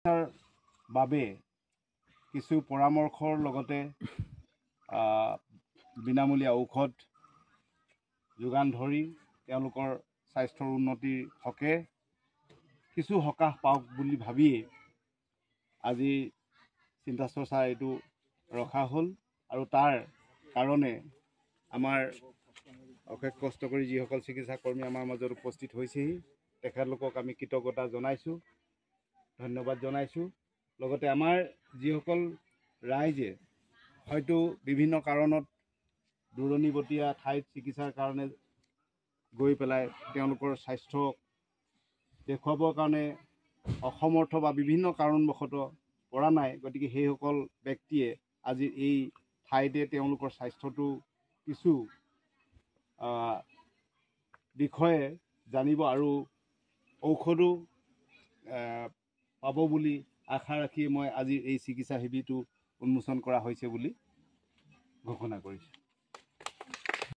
চিকিৎসাৰ বাবে কিছু পৰামৰ্শৰ লগতে বিনামূলীয়া ঔষধ যোগান ধৰি তেওঁলোকৰ স্বাস্থ্যৰ উন্নতিৰ হকে কিছু সকাহ পাওক বুলি ভাবিয়ে আজি চিন্তা চৰ্চা এইটো ৰখা হ'ল আৰু তাৰ কাৰণে আমাৰ অশেষ কষ্ট কৰি যিসকল চিকিৎসা কৰ্মী আমাৰ মাজত উপস্থিত হৈছেহি তেখেতলোকক আমি কৃতজ্ঞতা জনাইছোঁ, ধন্যবাদ জনাইছোঁ। লগতে আমাৰ যিসকল ৰাইজে হয়তো বিভিন্ন কাৰণত দূৰণিবতীয়া ঠাইত চিকিৎসাৰ কাৰণে গৈ পেলাই তেওঁলোকৰ স্বাস্থ্য দেখুৱাবৰ কাৰণে অসমৰ্থ বা বিভিন্ন কাৰণবশতঃ পৰা নাই, গতিকে সেইসকল ব্যক্তিয়ে আজি এই ঠাইতে তেওঁলোকৰ স্বাস্থ্যটো কিছু বিষয়ে জানিব আৰু ঔষধো পাব বুলি আশা ৰাখি মই আজি এই চিকিৎসা শিবিৰটো উন্মোচন কৰা হৈছে বুলি ঘোষণা কৰিছোঁ।